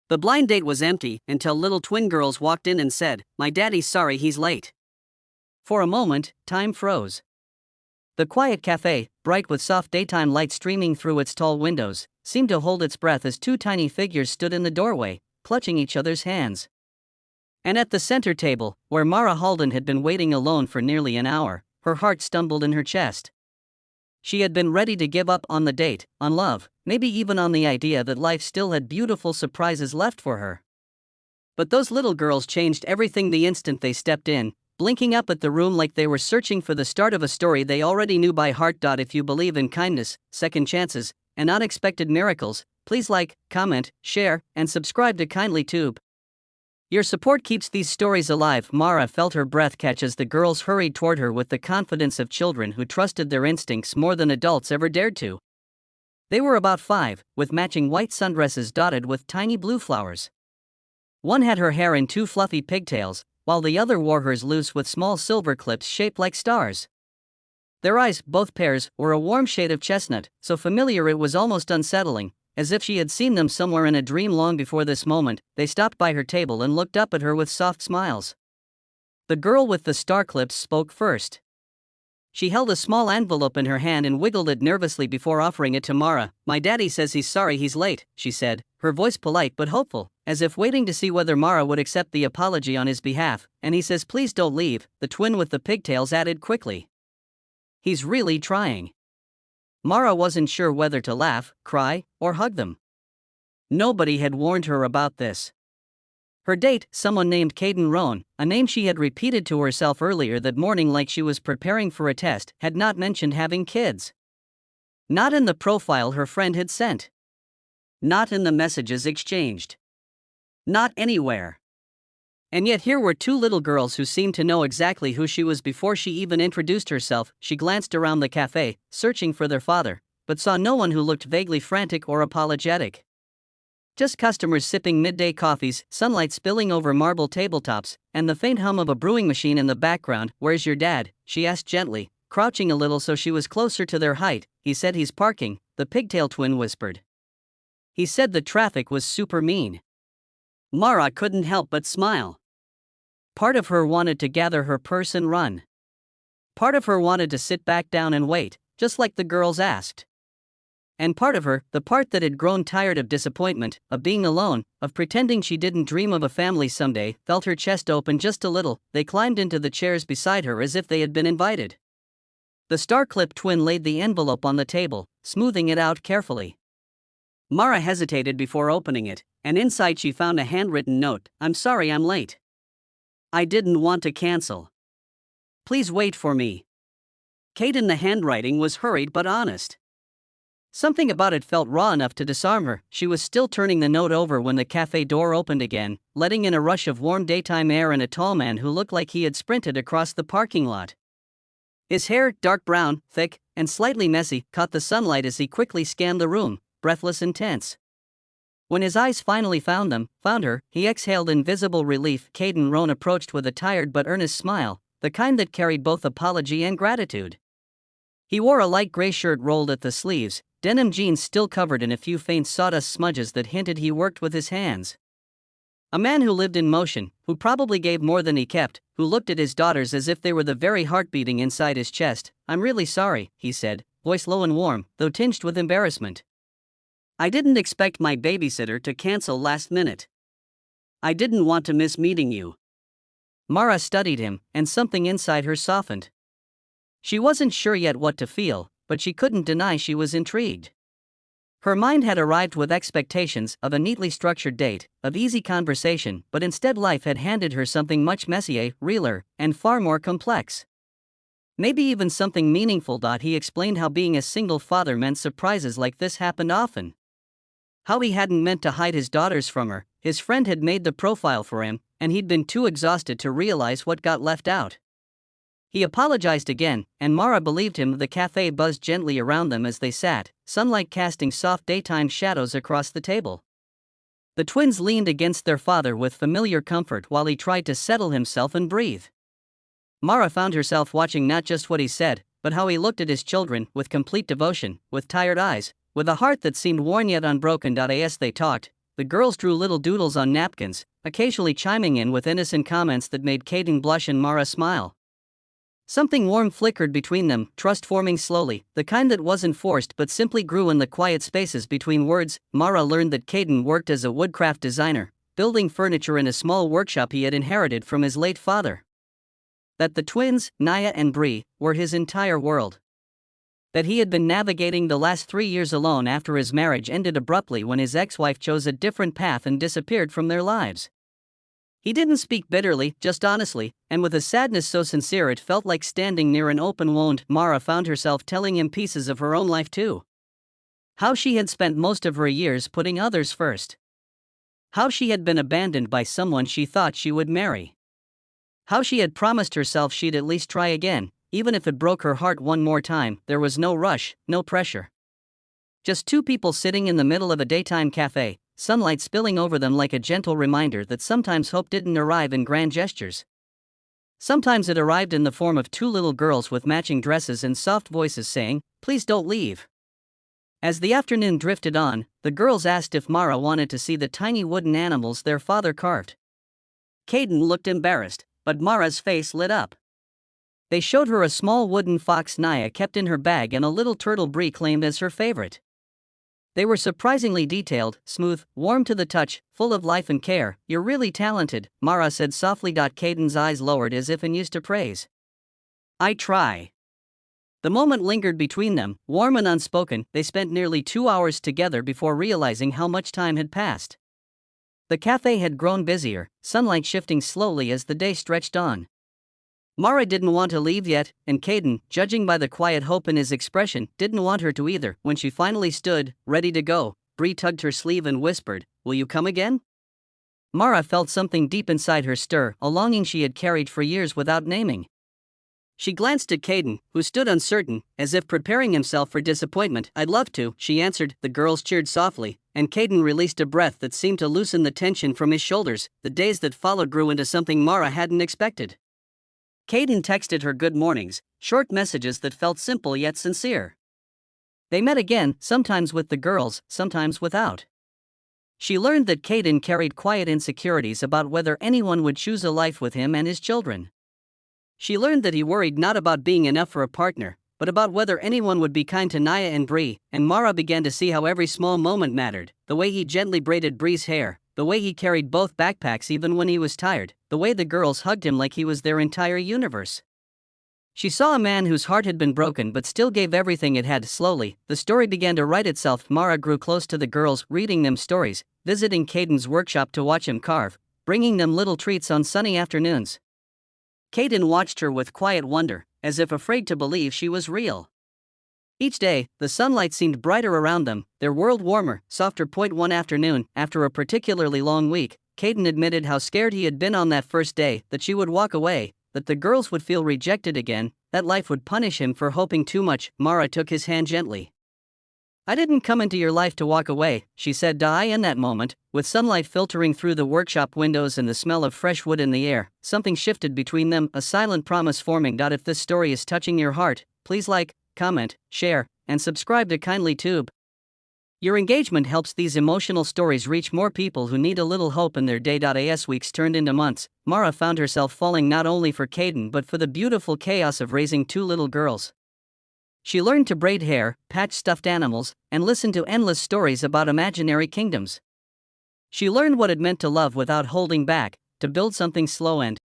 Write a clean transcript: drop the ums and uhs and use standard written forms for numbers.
The blind date was empty until little twin girls walked in and said, "My daddy's sorry he's late." For a moment, time froze. The quiet cafe, bright with soft daytime light streaming through its tall windows, seemed to hold its breath as two tiny figures stood in the doorway, clutching each other's hands. And at the center table, where Mara Halden had been waiting alone for nearly an hour, her heart stumbled in her chest. She had been ready to give up on the date, on love, maybe even on the idea that life still had beautiful surprises left for her. But those little girls changed everything the instant they stepped in, blinking up at the room like they were searching for the start of a story they already knew by heart. If you believe in kindness, second chances, and unexpected miracles, please like, comment, share, and subscribe to Kindly Tube. Your support keeps these stories alive. Mara felt her breath catch as the girls hurried toward her with the confidence of children who trusted their instincts more than adults ever dared to. They were about 5, with matching white sundresses dotted with tiny blue flowers. One had her hair in 2 fluffy pigtails, while the other wore hers loose with small silver clips shaped like stars. Their eyes, both pairs, were a warm shade of chestnut, so familiar it was almost unsettling, as if she had seen them somewhere in a dream long before this moment. They stopped by her table and looked up at her with soft smiles. The girl with the star clips spoke first. She held a small envelope in her hand and wiggled it nervously before offering it to Mara. "My daddy says he's sorry he's late," she said, her voice polite but hopeful, as if waiting to see whether Mara would accept the apology on his behalf. "And he says please don't leave," the twin with the pigtails added quickly. "He's really trying." Mara wasn't sure whether to laugh, cry, or hug them. Nobody had warned her about this. Her date, someone named Caden Rohn, a name she had repeated to herself earlier that morning like she was preparing for a test, had not mentioned having kids. Not in the profile her friend had sent. Not in the messages exchanged. Not anywhere. And yet here were 2 little girls who seemed to know exactly who she was before she even introduced herself. She glanced around the cafe, searching for their father, but saw no one who looked vaguely frantic or apologetic. Just customers sipping midday coffees, sunlight spilling over marble tabletops, and the faint hum of a brewing machine in the background. "Where's your dad?" she asked gently, crouching a little so she was closer to their height. "He said he's parking," the pigtail twin whispered. "He said the traffic was super mean." Mara couldn't help but smile. Part of her wanted to gather her purse and run. Part of her wanted to sit back down and wait, just like the girls asked. And part of her, the part that had grown tired of disappointment, of being alone, of pretending she didn't dream of a family someday, felt her chest open just a little. They climbed into the chairs beside her as if they had been invited. The star-clipped twin laid the envelope on the table, smoothing it out carefully. Mara hesitated before opening it, and inside she found a handwritten note. "I'm sorry I'm late. I didn't want to cancel. Please wait for me." Caden, the handwriting was hurried but honest. Something about it felt raw enough to disarm her. She was still turning the note over when the cafe door opened again, letting in a rush of warm daytime air and a tall man who looked like he had sprinted across the parking lot. His hair, dark brown, thick, and slightly messy, caught the sunlight as he quickly scanned the room, breathless and tense. When his eyes finally found her, he exhaled in visible relief. Caden Rohn approached with a tired but earnest smile, the kind that carried both apology and gratitude. He wore a light gray shirt rolled at the sleeves, denim jeans still covered in a few faint sawdust smudges that hinted he worked with his hands. A man who lived in motion, who probably gave more than he kept, who looked at his daughters as if they were the very heart beating inside his chest. "I'm really sorry," he said, voice low and warm, though tinged with embarrassment. "I didn't expect my babysitter to cancel last minute. I didn't want to miss meeting you." Mara studied him, and something inside her softened. She wasn't sure yet what to feel, but she couldn't deny she was intrigued. Her mind had arrived with expectations of a neatly structured date, of easy conversation, but instead life had handed her something much messier, realer, and far more complex. Maybe even something meaningful. He explained how being a single father meant surprises like this happened often. How he hadn't meant to hide his daughters from her. His friend had made the profile for him, and he'd been too exhausted to realize what got left out. He apologized again, and Mara believed him. The cafe buzzed gently around them as they sat, sunlight casting soft daytime shadows across the table. The twins leaned against their father with familiar comfort while he tried to settle himself and breathe. Mara found herself watching not just what he said, but how he looked at his children, with complete devotion, with tired eyes, with a heart that seemed worn yet unbroken. As they talked, the girls drew little doodles on napkins, occasionally chiming in with innocent comments that made Caden blush and Mara smile. Something warm flickered between them, trust forming slowly, the kind that wasn't forced but simply grew in the quiet spaces between words. Mara learned that Caden worked as a woodcraft designer, building furniture in a small workshop he had inherited from his late father. That the twins, Naya and Bree, were his entire world. That he had been navigating the last 3 years alone after his marriage ended abruptly when his ex-wife chose a different path and disappeared from their lives. He didn't speak bitterly, just honestly, and with a sadness so sincere it felt like standing near an open wound. Mara found herself telling him pieces of her own life too. How she had spent most of her years putting others first. How she had been abandoned by someone she thought she would marry. How she had promised herself she'd at least try again, even if it broke her heart one more time. There was no rush, no pressure. Just two people sitting in the middle of a daytime cafe, sunlight spilling over them like a gentle reminder that sometimes hope didn't arrive in grand gestures. Sometimes it arrived in the form of two little girls with matching dresses and soft voices saying, "Please don't leave." As the afternoon drifted on, the girls asked if Mara wanted to see the tiny wooden animals their father carved. Caden looked embarrassed, but Mara's face lit up. They showed her a small wooden fox Naya kept in her bag and a little turtle Bree claimed as her favorite. They were surprisingly detailed, smooth, warm to the touch, full of life and care. "You're really talented," Mara said softly. Caden's eyes lowered as if in used to praise. "I try." The moment lingered between them, warm and unspoken. They spent nearly 2 hours together before realizing how much time had passed. The cafe had grown busier, sunlight shifting slowly as the day stretched on. Mara didn't want to leave yet, and Caden, judging by the quiet hope in his expression, didn't want her to either. When she finally stood, ready to go, Bree tugged her sleeve and whispered, "Will you come again?" Mara felt something deep inside her stir, a longing she had carried for years without naming. She glanced at Caden, who stood uncertain, as if preparing himself for disappointment. "I'd love to," she answered. The girls cheered softly, and Caden released a breath that seemed to loosen the tension from his shoulders. The days that followed grew into something Mara hadn't expected. Caden texted her good mornings, short messages that felt simple yet sincere. They met again, sometimes with the girls, sometimes without. She learned that Caden carried quiet insecurities about whether anyone would choose a life with him and his children. She learned that he worried not about being enough for a partner, but about whether anyone would be kind to Naya and Bree, and Mara began to see how every small moment mattered. The way he gently braided Bree's hair, the way he carried both backpacks even when he was tired, the way the girls hugged him like he was their entire universe. She saw a man whose heart had been broken but still gave everything it had. Slowly, the story began to write itself. Mara grew close to the girls, reading them stories, visiting Caden's workshop to watch him carve, bringing them little treats on sunny afternoons. Caden watched her with quiet wonder, as if afraid to believe she was real. Each day, the sunlight seemed brighter around them, their world warmer, softer. One afternoon, after a particularly long week, Caden admitted how scared he had been on that first day, that she would walk away, that the girls would feel rejected again, that life would punish him for hoping too much. Mara took his hand gently. "I didn't come into your life to walk away," she said. In that moment, with sunlight filtering through the workshop windows and the smell of fresh wood in the air, something shifted between them, a silent promise forming. "If this story is touching your heart, please like, comment, share, and subscribe to Kindly Tube. Your engagement helps these emotional stories reach more people who need a little hope in their day." As weeks turned into months, Mara found herself falling not only for Caden but for the beautiful chaos of raising two little girls. She learned to braid hair, patch stuffed animals, and listen to endless stories about imaginary kingdoms. She learned what it meant to love without holding back, to build something slow and